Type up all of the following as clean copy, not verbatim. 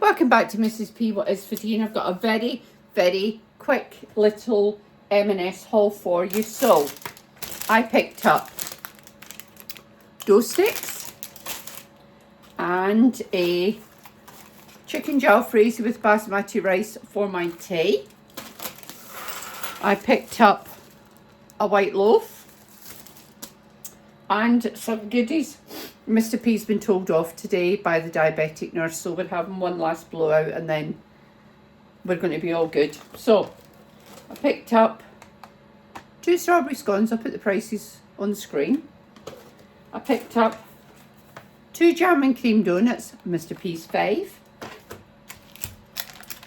Welcome back to Mrs. P What Is For Tea, and I've got a very, very quick little M&S haul for you. So, I picked up dough sticks and a chicken jalfrezi with basmati rice for my tea. I picked up a white loaf and some goodies. Mr. P's been told off today by the diabetic nurse, so we're having one last blowout and then we're going to be all good. So, I picked up 2 strawberry scones. I'll put the prices on the screen. I picked up 2 jam and cream donuts, Mr. P's 5.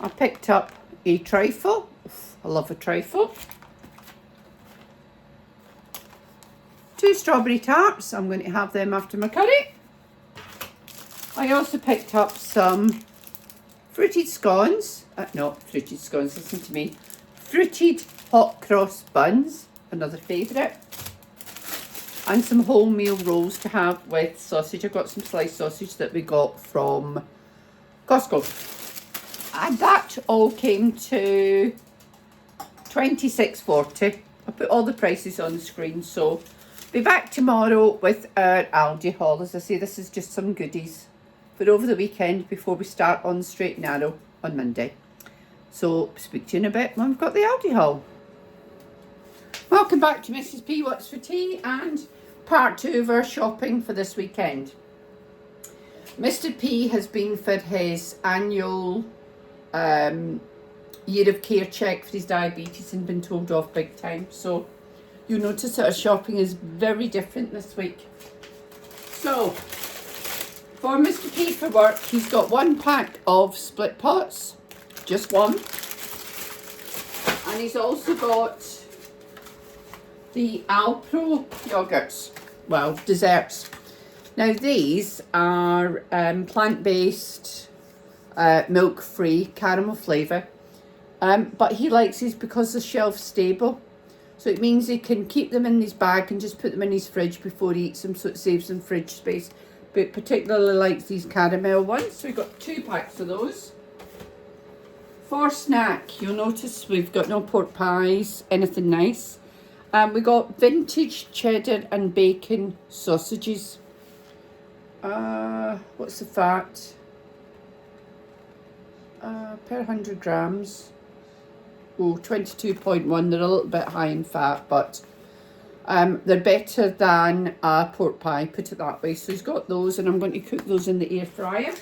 I picked up a trifle. I love a trifle. 2 strawberry tarts. I'm going to have them after my curry. I also picked up some fruited scones. Not fruited scones, listen to me. Fruited hot cross buns, another favourite. And some wholemeal rolls to have with sausage. I got some sliced sausage that we got from Costco. And that all came to $26.40. I'll put all the prices on the screen, so be back tomorrow with our Aldi haul. As I say, this is just some goodies for over the weekend before we start on the straight and narrow on Monday. So, speak to you in a bit when we've got the Aldi haul. Welcome back to Mrs. P What's For Tea and part 2 of our shopping for this weekend. Mr. P has been for his annual year of care check for his diabetes and been told off big time. So, you'll notice that our shopping is very different this week. So, for Mr. P for work, he's got 1 pack of split pots, just one. And he's also got the Alpro yogurts, well, desserts. Now these are plant-based, milk-free, caramel flavour. But he likes these because they're shelf-stable. So it means he can keep them in his bag and just put them in his fridge before he eats them, so it saves him fridge space. But particularly likes these caramel ones. So we've got 2 packs of those. For snack, you'll notice we've got no pork pies, anything nice. We got vintage cheddar and bacon sausages. What's the fat? Per 100 grams. Oh, 22.1. They're a little bit high in fat, but they're better than a pork pie, put it that way. So he's got those, and I'm going to cook those in the air fryer.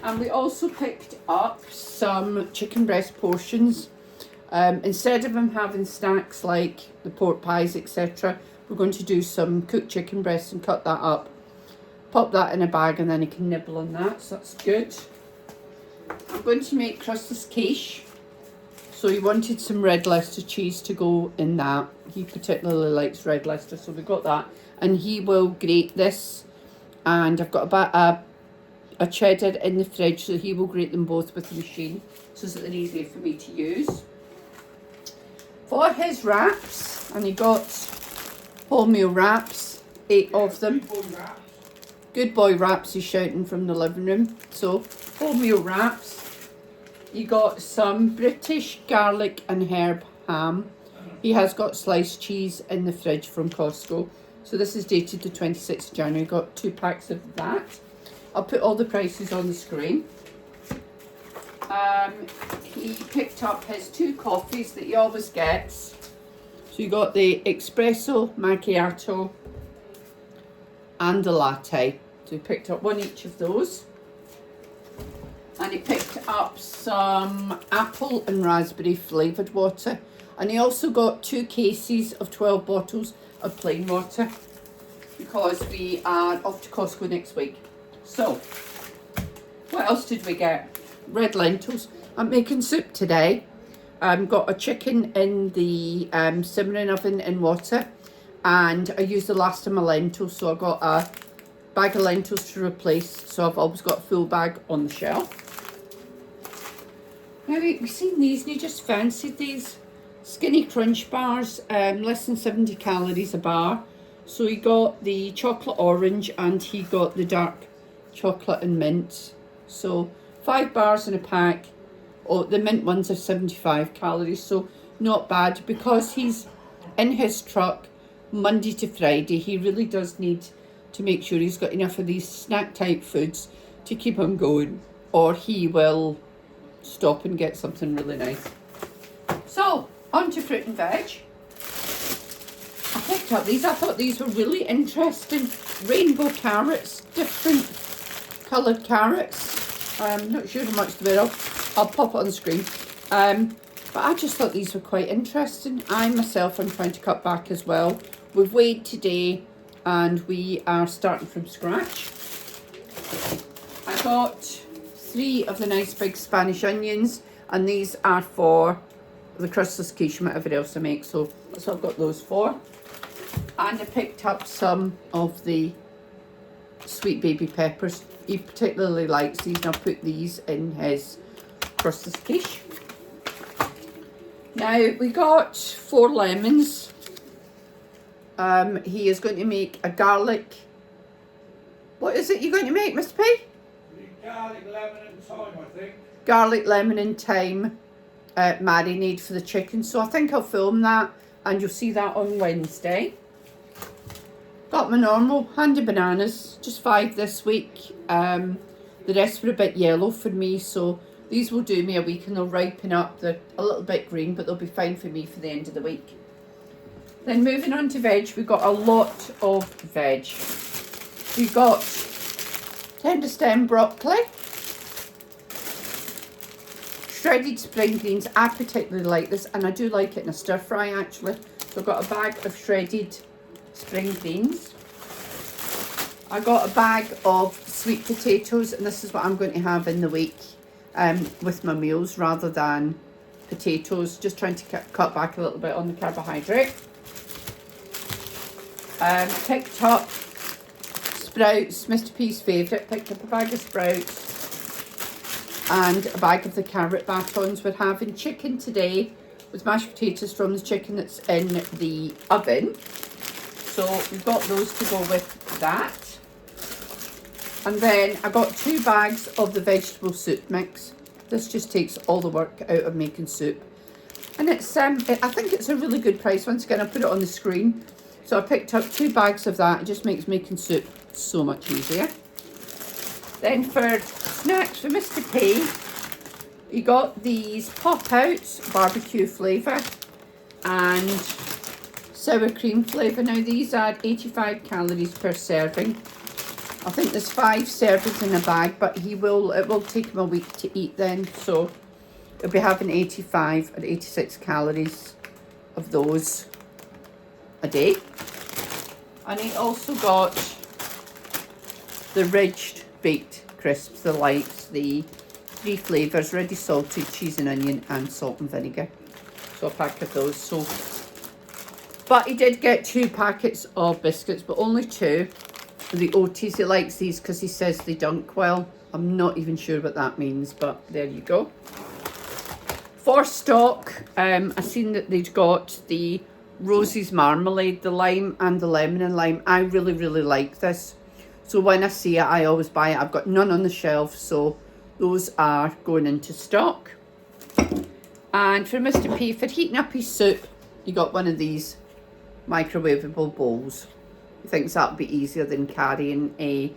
And we also picked up some chicken breast portions. Instead of him having snacks like the pork pies, etc., we're going to do some cooked chicken breast and cut that up. Pop that in a bag, and then he can nibble on that, so that's good. I'm going to make crustless quiche. So he wanted some red Leicester cheese to go in that. He particularly likes red Leicester, so we got that. And he will grate this. And I've got about a cheddar in the fridge, so he will grate them both with the machine, so that they're easier for me to use. For his wraps, and he got wholemeal wraps, 8 of them. Good boy wraps, he's shouting from the living room. So, wholemeal wraps. You got some British garlic and herb ham. He has got sliced cheese in the fridge from Costco. So this is dated the 26th of January. Got 2 packs of that. I'll put all the prices on the screen. He picked up his 2 coffees that he always gets. So you got the espresso macchiato and the latte. So he picked up 1 each of those. And he picked up some apple and raspberry flavoured water. And he also got 2 cases of 12 bottles of plain water, because we are off to Costco next week. So, what else did we get? Red lentils. I'm making soup today. Got a chicken in the simmering oven in water. And I used the last of my lentils, so I got a bag of lentils to replace. So I've always got a full bag on the shelf. Now we've seen these and you just fancied these skinny crunch bars, less than 70 calories a bar. So he got the chocolate orange and he got the dark chocolate and mint. So 5 bars in a pack. Oh, the mint ones are 75 calories, so not bad. Because he's in his truck Monday to Friday, he really does need to make sure he's got enough of these snack type foods to keep him going, or he will stop and get something really nice. So, on to fruit and veg. I picked up these. I thought these were really interesting. Rainbow carrots, different coloured carrots. I'm not sure how much they were. I'll pop it on the screen. But I just thought these were quite interesting. I myself am trying to cut back as well. We've weighed today and we are starting from scratch. I got 3 of the nice big Spanish onions, and these are for the crustless quiche and whatever else I make, so that's what I've got those for. And I picked up some of the sweet baby peppers. He particularly likes these, and I'll put these in his crustless quiche. Now we got 4 lemons. He is going to make a garlic. What is it you're going to make, Mr. P? Garlic, lemon and thyme, I think. Garlic, lemon and thyme marinade for the chicken. So I think I'll film that and you'll see that on Wednesday. Got my normal handy bananas, just 5 this week. The rest were a bit yellow for me, so these will do me a week and they'll ripen up. They're a little bit green, but they'll be fine for me for the end of the week. Then moving on to veg, we've got a lot of veg. We've got tender stem broccoli, shredded spring greens. I particularly like this, and I do like it in a stir fry actually. So I've got a bag of shredded spring greens. I got a bag of sweet potatoes, and this is what I'm going to have in the week with my meals rather than potatoes. Just trying to cut back a little bit on the carbohydrate. Picked up sprouts, Mr. P's favourite. Picked up a bag of sprouts and a bag of the carrot batons. We're having chicken today with mashed potatoes from the chicken that's in the oven. So we've got those to go with that. And then I got 2 bags of the vegetable soup mix. This just takes all the work out of making soup. And it's I think it's a really good price. Once again, I'll put it on the screen. So I picked up 2 bags of that. It just makes making soup so much easier. Then for snacks for Mr. P, he got these pop-outs, barbecue flavour and sour cream flavour. Now these are 85 calories per serving. I think there's 5 servings in a bag, but it will take him a week to eat then. So he'll be having 85 or 86 calories of those a day. And he also got the ridged baked crisps, the lights, the 3 flavours, ready salted, cheese and onion and salt and vinegar. So a pack of those. So, but he did get 2 packets of biscuits, but only 2. The Oaties, he likes these because he says they dunk well. I'm not even sure what that means, but there you go. For stock, I've seen that they've got the Rosie's marmalade, the lime and the lemon and lime. I really, really like this. So when I see it, I always buy it. I've got none on the shelf, so those are going into stock. And for Mr. P, for heating up his soup, he got one of these microwavable bowls. He thinks that'll be easier than carrying a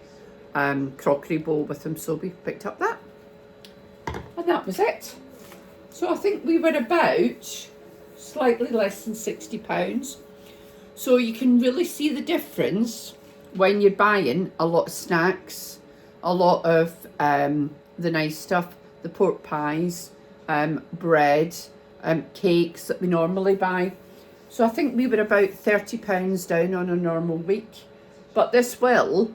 crockery bowl with him, so we picked up that. And that was it. So I think we were about slightly less than £60. So you can really see the difference when you're buying a lot of snacks, a lot of the nice stuff, the pork pies, bread, cakes that we normally buy. So I think we were about £30 down on a normal week. But this will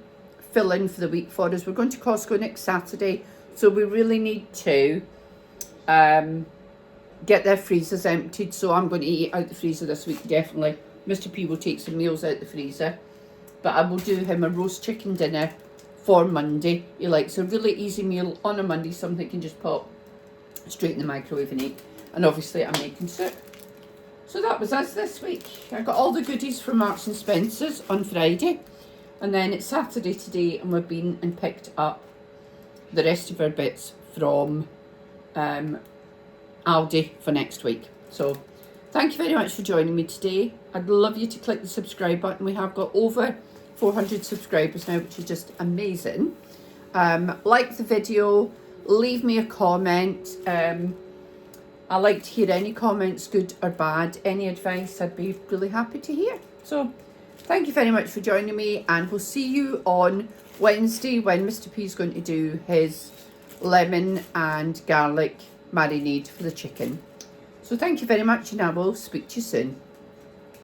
fill in for the week for us. We're going to Costco next Saturday, so we really need to get their freezers emptied. So I'm going to eat out the freezer this week, definitely. Mr. P will take some meals out the freezer. But I will do him a roast chicken dinner for Monday. He likes a really easy meal on a Monday, something he can just pop straight in the microwave and eat. And obviously I'm making soup. So that was us this week. I got all the goodies from Marks and Spencer's on Friday. And then it's Saturday today and we've been and picked up the rest of our bits from Aldi for next week. So thank you very much for joining me today. I'd love you to click the subscribe button. We have got over 400 subscribers now, which is just amazing. Like the video, leave me a comment. I like to hear any comments, good or bad, any advice. I'd be really happy to hear. So thank you very much for joining me, and we'll see you on Wednesday when Mr. P is going to do his lemon and garlic marinade for the chicken. So thank you very much, and I will speak to you soon.